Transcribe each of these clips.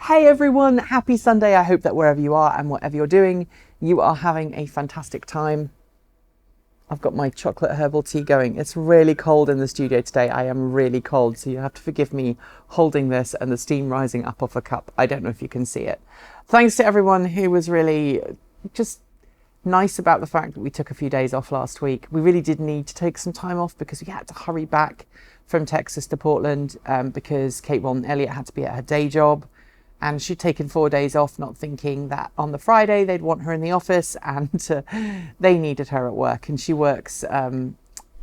Hey everyone, happy Sunday. I hope that wherever you are and whatever you're doing, you are having a fantastic time. I've got my chocolate herbal tea going. It's really cold in the studio today. I am really cold, so you have to forgive me holding this and the steam rising up off a cup. I don't know if you can see it. Thanks to everyone who was really just nice about the fact that we took a few days off last week. We really did need to take some time off because we had to hurry back from Texas to Portland because Kate Elliott had to be at her day job. And she'd taken 4 days off, not thinking that on the Friday they'd want her in the office, and they needed her at work. And she works in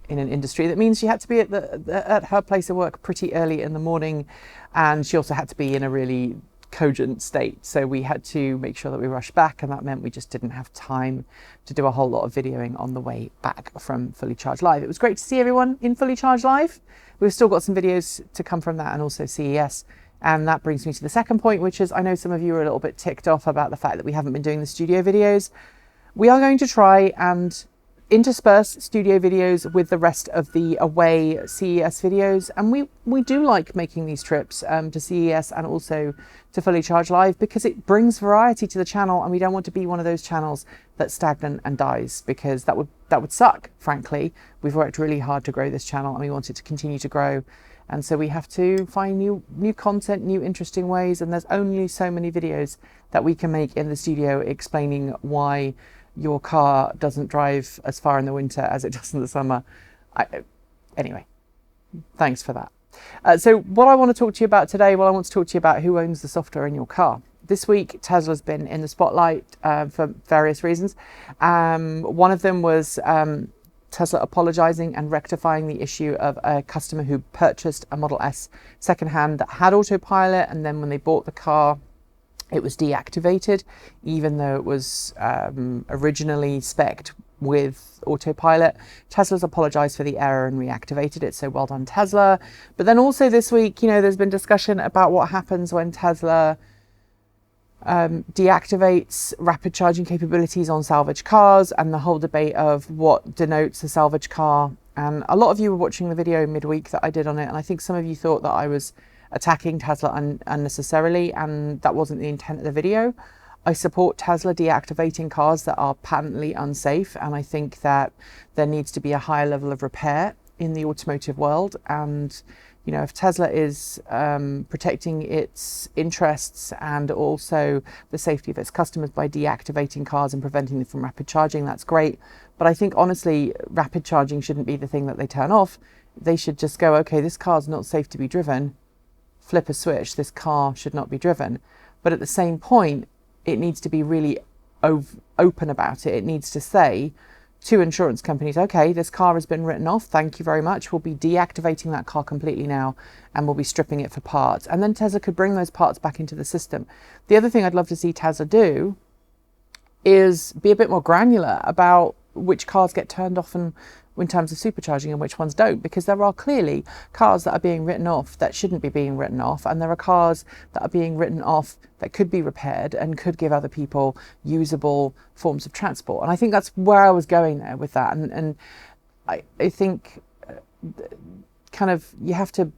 an industry that means she had to be at her place of work pretty early in the morning, and she also had to be in a really cogent state. So we had to make sure that we rushed back, and that meant we just didn't have time to do a whole lot of videoing on the way back from Fully Charged Live. It was great to see everyone in Fully Charged Live. We've still got some videos to come from that, and also CES. And that brings me to the second point, which is I know some of you are a little bit ticked off about the fact that we haven't been doing the studio videos. We are going to try and intersperse studio videos with the rest of the away CES videos. And we do like making these trips to CES and also to Fully Charged Live because it brings variety to the channel, and we don't want to be one of those channels that's stagnant and dies, because that would suck, frankly. We've worked really hard to grow this channel and we want it to continue to grow. And so we have to find new content, new interesting ways. And there's only so many videos that we can make in the studio explaining why your car doesn't drive as far in the winter as it does in the summer. Anyway, thanks for that. So what I want to talk to you about today, well, I want to talk to you about who owns the software in your car. This week, Tesla's been in the spotlight for various reasons. One of them was Tesla apologizing and rectifying the issue of a customer who purchased a Model S secondhand that had autopilot, and then when they bought the car, it was deactivated, even though it was originally spec'd with autopilot. Tesla's apologized for the error and reactivated it, so well done, Tesla. But then also this week, there's been discussion about what happens when Tesla deactivates rapid charging capabilities on salvage cars, and the whole debate of what denotes a salvage car. And a lot of you were watching the video midweek that I did on it, and I think some of you thought that I was attacking Tesla unnecessarily, and that wasn't the intent of the video. I support Tesla deactivating cars that are patently unsafe, and I think that there needs to be a higher level of repair in the automotive world. And if Tesla is protecting its interests and also the safety of its customers by deactivating cars and preventing them from rapid charging, that's great. But I think, honestly, rapid charging shouldn't be the thing that they turn off. They should just go, okay, this car's not safe to be driven. Flip a switch. This car should not be driven. But at the same point, it needs to be really open about it. It needs to say to insurance companies, okay, this car has been written off, thank you very much, we'll be deactivating that car completely now, and we'll be stripping it for parts. And then Tesla could bring those parts back into the system. The other thing I'd love to see Tesla do is be a bit more granular about which cars get turned off and in terms of supercharging and which ones don't, because there are clearly cars that are being written off that shouldn't be being written off, and there are cars that are being written off that could be repaired and could give other people usable forms of transport. And I think that's where I was going there with that. And I think kind of you have to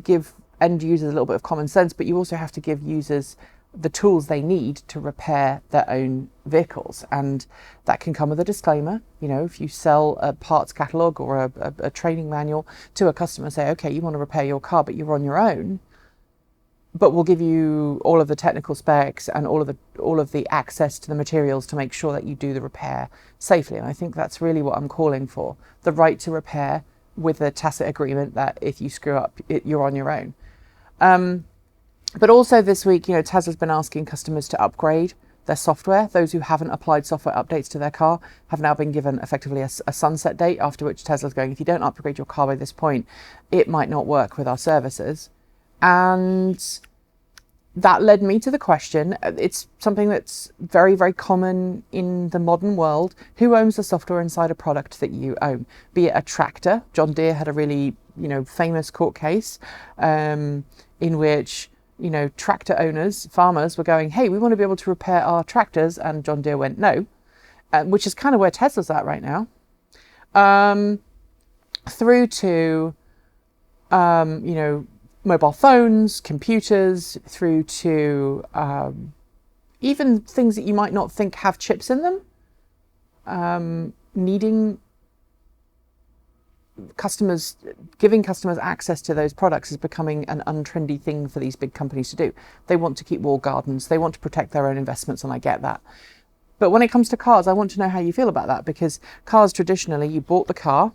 give end users a little bit of common sense, but you also have to give users the tools they need to repair their own vehicles. And that can come with a disclaimer. If you sell a parts catalogue or a training manual to a customer, say, okay, you want to repair your car, but you're on your own, but we'll give you all of the technical specs and all of the access to the materials to make sure that you do the repair safely. And I think that's really what I'm calling for, the right to repair with a tacit agreement that if you screw up, you're on your own. But also this week, Tesla's been asking customers to upgrade their software. Those who haven't applied software updates to their car have now been given effectively a sunset date, after which Tesla's going, if you don't upgrade your car by this point, it might not work with our services. And that led me to the question, it's something that's very, very common in the modern world. Who owns the software inside a product that you own? Be it a tractor. John Deere had a really, famous court case in which tractor owners, farmers were going, hey, we want to be able to repair our tractors. And John Deere went, no, which is kind of where Tesla's at right now. Through to, mobile phones, computers, through to even things that you might not think have chips in them, giving customers access to those products is becoming an untrendy thing for these big companies to do. They want to keep walled gardens, they want to protect their own investments, and I get that. But when it comes to cars, I want to know how you feel about that, because cars, traditionally, you bought the car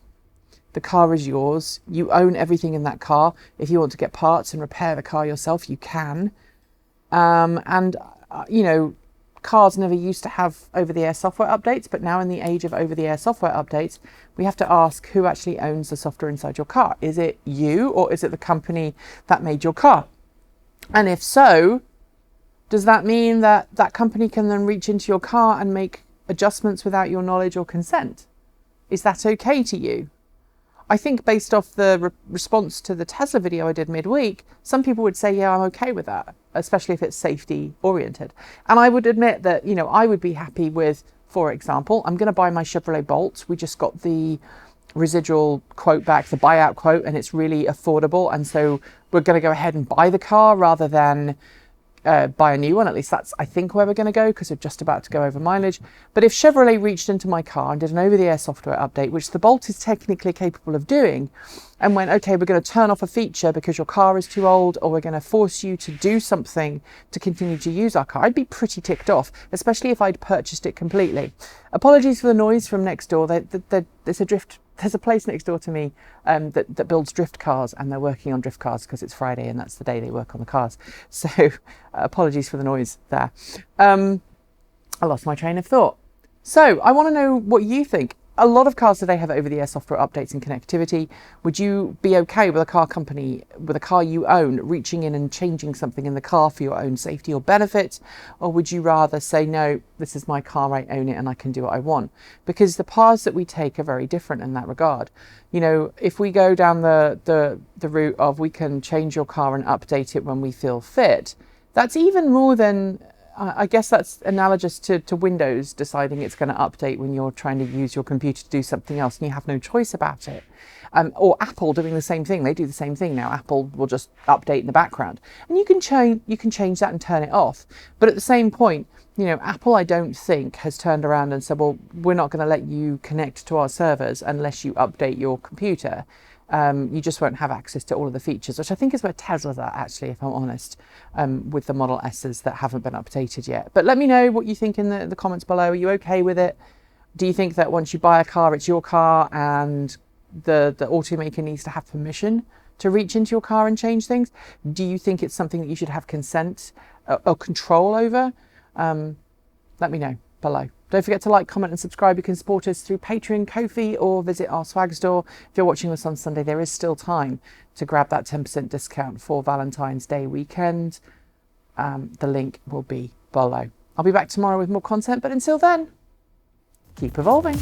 is yours, you own everything in that car. If you want to get parts and repair the car yourself, you can. You know, cars never used to have over-the-air software updates, but now in the age of over-the-air software updates, we have to ask who actually owns the software inside your car. Is it you, or is it the company that made your car? And if so, does that mean that that company can then reach into your car and make adjustments without your knowledge or consent? Is that okay to you? I think based off the response to the Tesla video I did midweek, some people would say, yeah, I'm okay with that, especially if it's safety oriented. And I would admit that, you know, I would be happy with, for example, I'm going to buy my Chevrolet Bolt. We just got the residual quote back, the buyout quote, and it's really affordable. And so we're going to go ahead and buy the car rather than buy a new one. At least that's, I think, where we're going to go, because we're just about to go over mileage. But if Chevrolet reached into my car and did an over-the-air software update, which the Bolt is technically capable of doing, and went, okay, we're going to turn off a feature because your car is too old, or we're going to force you to do something to continue to use our car, I'd be pretty ticked off, especially if I'd purchased it completely. Apologies for the noise from next door. There's a place next door to me that builds drift cars, and they're working on drift cars because it's Friday and that's the day they work on the cars. So apologies for the noise there. I lost my train of thought. So I want to know what you think. A lot of cars today have over-the-air software updates and connectivity. Would you be okay with a car company, with a car you own, reaching in and changing something in the car for your own safety or benefit? Or would you rather say, no, this is my car, I own it, and I can do what I want? Because the paths that we take are very different in that regard. You know, if we go down the route of we can change your car and update it when we feel fit, that's even more than... I guess that's analogous to Windows deciding it's going to update when you're trying to use your computer to do something else and you have no choice about it. Or Apple doing the same thing. They do the same thing now. Apple will just update in the background. And you can change that and turn it off. But at the same point, you know, Apple, I don't think, has turned around and said, well, we're not going to let you connect to our servers unless you update your computer. You just won't have access to all of the features, which I think is where Tesla's at, actually, if I'm honest, with the Model S's that haven't been updated yet. But let me know what you think in the comments below. Are you okay with it? Do you think that once you buy a car, it's your car and the automaker needs to have permission to reach into your car and change things? Do you think it's something that you should have consent or control over? Let me know below. Don't forget to like, comment and subscribe. You can support us through Patreon, Ko-fi, or visit our swag store. If you're watching this on Sunday, there is still time to grab that 10% discount for Valentine's Day weekend. The link will be below. I'll be back tomorrow with more content, but until then, keep evolving.